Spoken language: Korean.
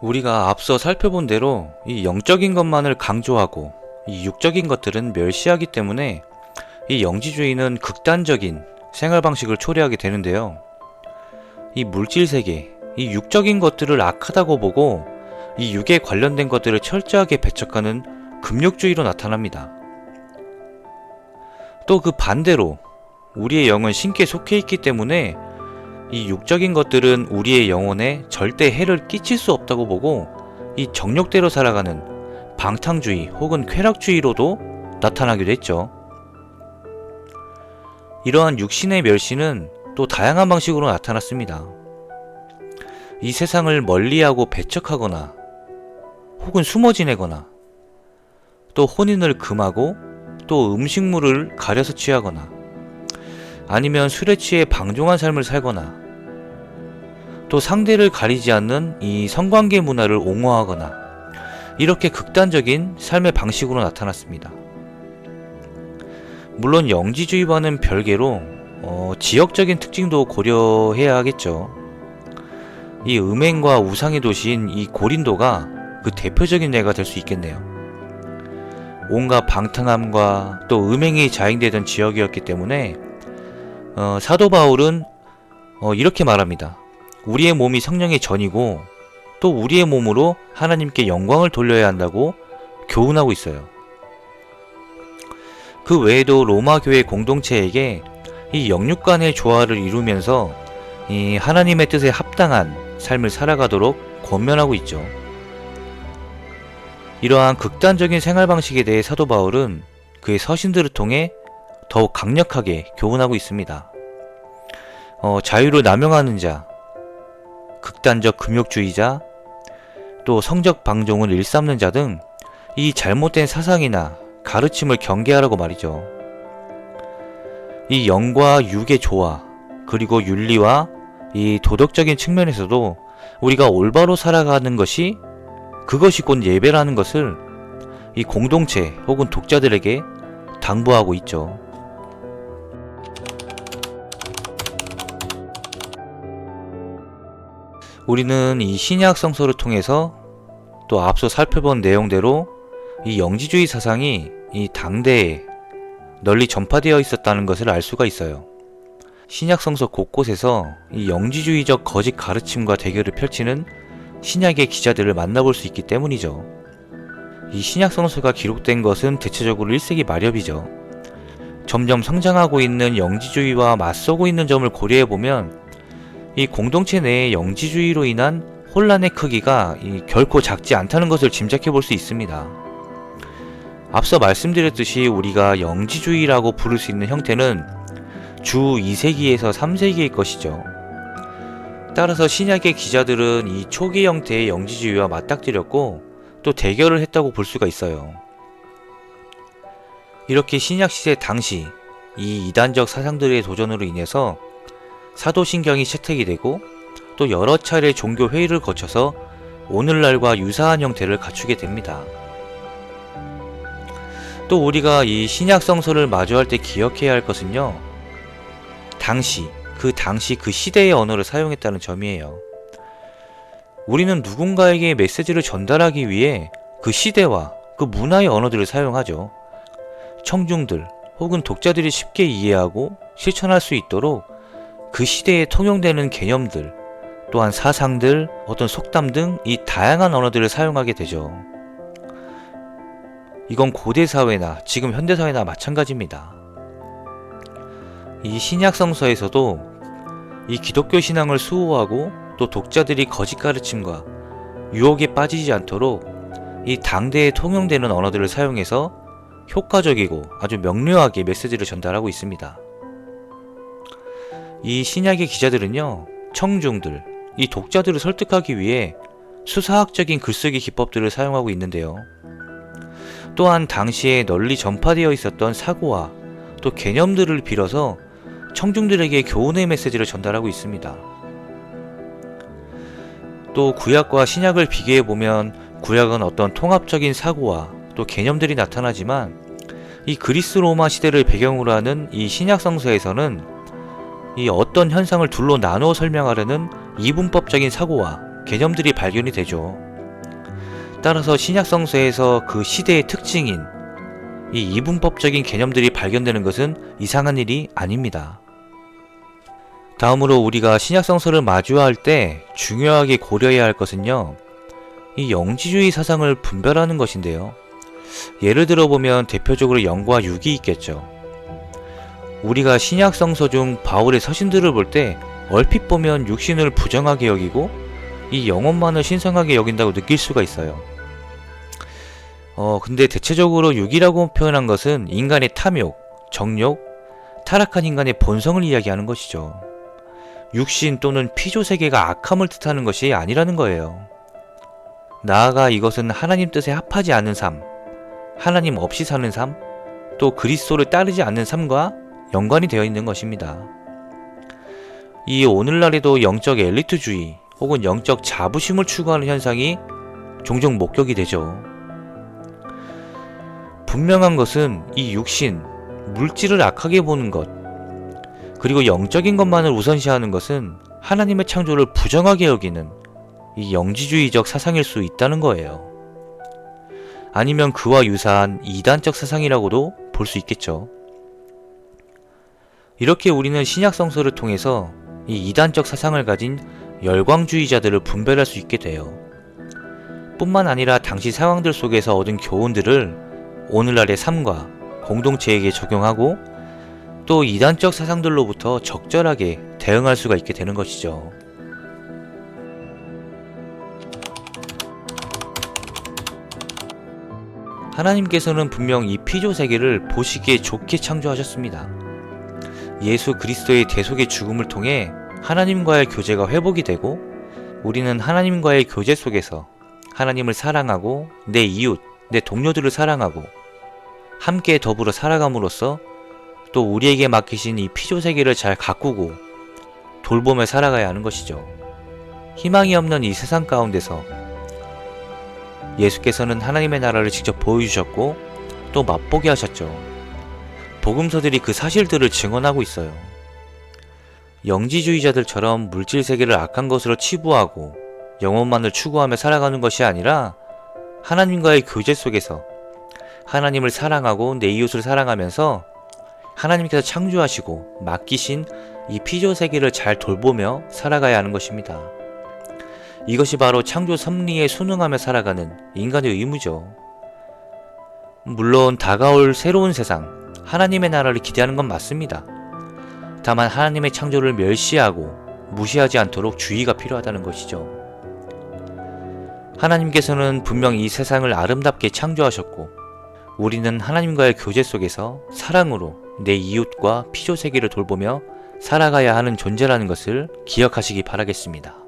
우리가 앞서 살펴본 대로 이 영적인 것만을 강조하고 이 육적인 것들은 멸시하기 때문에 이 영지주의는 극단적인 생활 방식을 초래하게 되는데요. 이 물질 세계, 이 육적인 것들을 악하다고 보고 이 육에 관련된 것들을 철저하게 배척하는 금욕주의로 나타납니다. 또 그 반대로 우리의 영은 신께 속해 있기 때문에 이 육적인 것들은 우리의 영혼에 절대 해를 끼칠 수 없다고 보고 이 정욕대로 살아가는 방탕주의 혹은 쾌락주의로도 나타나기도 했죠. 이러한 육신의 멸시는 또 다양한 방식으로 나타났습니다. 이 세상을 멀리하고 배척하거나 혹은 숨어 지내거나 또 혼인을 금하고 또 음식물을 가려서 취하거나 아니면 술에 취해 방종한 삶을 살거나 또 상대를 가리지 않는 이 성관계 문화를 옹호하거나 이렇게 극단적인 삶의 방식으로 나타났습니다. 물론 영지주의와는 별개로 지역적인 특징도 고려해야 하겠죠. 이 음행과 우상의 도시인 이 고린도가 그 대표적인 예가 될 수 있겠네요. 온갖 방탕함과 또 음행이 자행되던 지역이었기 때문에 사도 바울은 이렇게 말합니다. 우리의 몸이 성령의 전이고 또 우리의 몸으로 하나님께 영광을 돌려야 한다고 교훈하고 있어요. 그 외에도 로마 교회 공동체에게 이 영육 간의 조화를 이루면서 이 하나님의 뜻에 합당한 삶을 살아가도록 권면하고 있죠. 이러한 극단적인 생활 방식에 대해 사도 바울은 그의 서신들을 통해 더욱 강력하게 교훈하고 있습니다. 자유를 남용하는 자, 극단적 금욕주의자, 또 성적 방종을 일삼는 자 등 이 잘못된 사상이나 가르침을 경계하라고 말이죠. 이 영과 육의 조화, 그리고 윤리와 이 도덕적인 측면에서도 우리가 올바로 살아가는 것이 그것이 곧 예배라는 것을 이 공동체 혹은 독자들에게 당부하고 있죠. 우리는 이 신약 성서를 통해서 또 앞서 살펴본 내용대로 이 영지주의 사상이 이 당대에 널리 전파되어 있었다는 것을 알 수가 있어요. 신약 성서 곳곳에서 이 영지주의적 거짓 가르침과 대결을 펼치는 신약의 기자들을 만나볼 수 있기 때문이죠. 이 신약 성서가 기록된 것은 대체적으로 1세기 말엽이죠. 점점 성장하고 있는 영지주의와 맞서고 있는 점을 고려해보면 이 공동체 내의 영지주의로 인한 혼란의 크기가 결코 작지 않다는 것을 짐작해 볼 수 있습니다. 앞서 말씀드렸듯이 우리가 영지주의라고 부를 수 있는 형태는 주 2세기에서 3세기의 것이죠. 따라서 신약의 기자들은 이 초기 형태의 영지주의와 맞닥뜨렸고 또 대결을 했다고 볼 수가 있어요. 이렇게 신약 시대 당시 이 이단적 사상들의 도전으로 인해서 사도신경이 채택이 되고 또 여러 차례 종교 회의를 거쳐서 오늘날과 유사한 형태를 갖추게 됩니다. 또 우리가 이 신약 성서를 마주할 때 기억해야 할 것은요, 당시 그 시대의 언어를 사용했다는 점이에요. 우리는 누군가에게 메시지를 전달하기 위해 그 시대와 그 문화의 언어들을 사용하죠. 청중들 혹은 독자들이 쉽게 이해하고 실천할 수 있도록 그 시대에 통용되는 개념들, 또한 사상들, 어떤 속담 등 이 다양한 언어들을 사용하게 되죠. 이건 고대 사회나 지금 현대 사회나 마찬가지입니다. 이 신약 성서에서도 이 기독교 신앙을 수호하고 또 독자들이 거짓 가르침과 유혹에 빠지지 않도록 이 당대에 통용되는 언어들을 사용해서 효과적이고 아주 명료하게 메시지를 전달하고 있습니다. 이 신약의 기자들은요, 청중들, 이 독자들을 설득하기 위해 수사학적인 글쓰기 기법들을 사용하고 있는데요. 또한 당시에 널리 전파되어 있었던 사고와 또 개념들을 빌어서 청중들에게 교훈의 메시지를 전달하고 있습니다. 또 구약과 신약을 비교해보면 구약은 어떤 통합적인 사고와 또 개념들이 나타나지만 이 그리스 로마 시대를 배경으로 하는 이 신약 성서에서는 이 어떤 현상을 둘로 나누어 설명하려는 이분법적인 사고와 개념들이 발견이 되죠. 따라서 신약성서에서 그 시대의 특징인 이 이분법적인 개념들이 발견되는 것은 이상한 일이 아닙니다. 다음으로 우리가 신약성서를 마주할 때 중요하게 고려해야 할 것은요, 이 영지주의 사상을 분별하는 것인데요. 예를 들어 보면 대표적으로 영과 육이 있겠죠. 우리가 신약성서 중 바울의 서신들을 볼 때 얼핏 보면 육신을 부정하게 여기고 이 영혼만을 신성하게 여긴다고 느낄 수가 있어요. 근데 대체적으로 육이라고 표현한 것은 인간의 탐욕, 정욕, 타락한 인간의 본성을 이야기하는 것이죠. 육신 또는 피조세계가 악함을 뜻하는 것이 아니라는 거예요. 나아가 이것은 하나님 뜻에 합하지 않는 삶, 하나님 없이 사는 삶, 또 그리스도를 따르지 않는 삶과 연관이 되어 있는 것입니다. 이 오늘날에도 영적 엘리트주의 혹은 영적 자부심을 추구하는 현상이 종종 목격이 되죠. 분명한 것은 이 육신, 물질을 악하게 보는 것, 그리고 영적인 것만을 우선시하는 것은 하나님의 창조를 부정하게 여기는 이 영지주의적 사상일 수 있다는 거예요. 아니면 그와 유사한 이단적 사상이라고도 볼 수 있겠죠. 이렇게 우리는 신약성서를 통해서 이 이단적 사상을 가진 열광주의자들을 분별할 수 있게 돼요. 뿐만 아니라 당시 상황들 속에서 얻은 교훈들을 오늘날의 삶과 공동체에게 적용하고 또 이단적 사상들로부터 적절하게 대응할 수가 있게 되는 것이죠. 하나님께서는 분명 이 피조세계를 보시기에 좋게 창조하셨습니다. 예수 그리스도의 대속의 죽음을 통해 하나님과의 교제가 회복이 되고 우리는 하나님과의 교제 속에서 하나님을 사랑하고 내 이웃, 내 동료들을 사랑하고 함께 더불어 살아감으로써 또 우리에게 맡기신 이 피조세계를 잘 가꾸고 돌보며 살아가야 하는 것이죠. 희망이 없는 이 세상 가운데서 예수께서는 하나님의 나라를 직접 보여주셨고 또 맛보게 하셨죠. 복음서들이 그 사실들을 증언하고 있어요. 영지주의자들처럼 물질세계를 악한 것으로 치부하고 영혼만을 추구하며 살아가는 것이 아니라 하나님과의 교제 속에서 하나님을 사랑하고 내 이웃을 사랑하면서 하나님께서 창조하시고 맡기신 이 피조세계를 잘 돌보며 살아가야 하는 것입니다. 이것이 바로 창조 섭리에 순응하며 살아가는 인간의 의무죠. 물론 다가올 새로운 세상, 하나님의 나라를 기대하는 건 맞습니다. 다만 하나님의 창조를 멸시하고 무시하지 않도록 주의가 필요하다는 것이죠. 하나님께서는 분명 이 세상을 아름답게 창조하셨고 우리는 하나님과의 교제 속에서 사랑으로 내 이웃과 피조세계를 돌보며 살아가야 하는 존재라는 것을 기억하시기 바라겠습니다.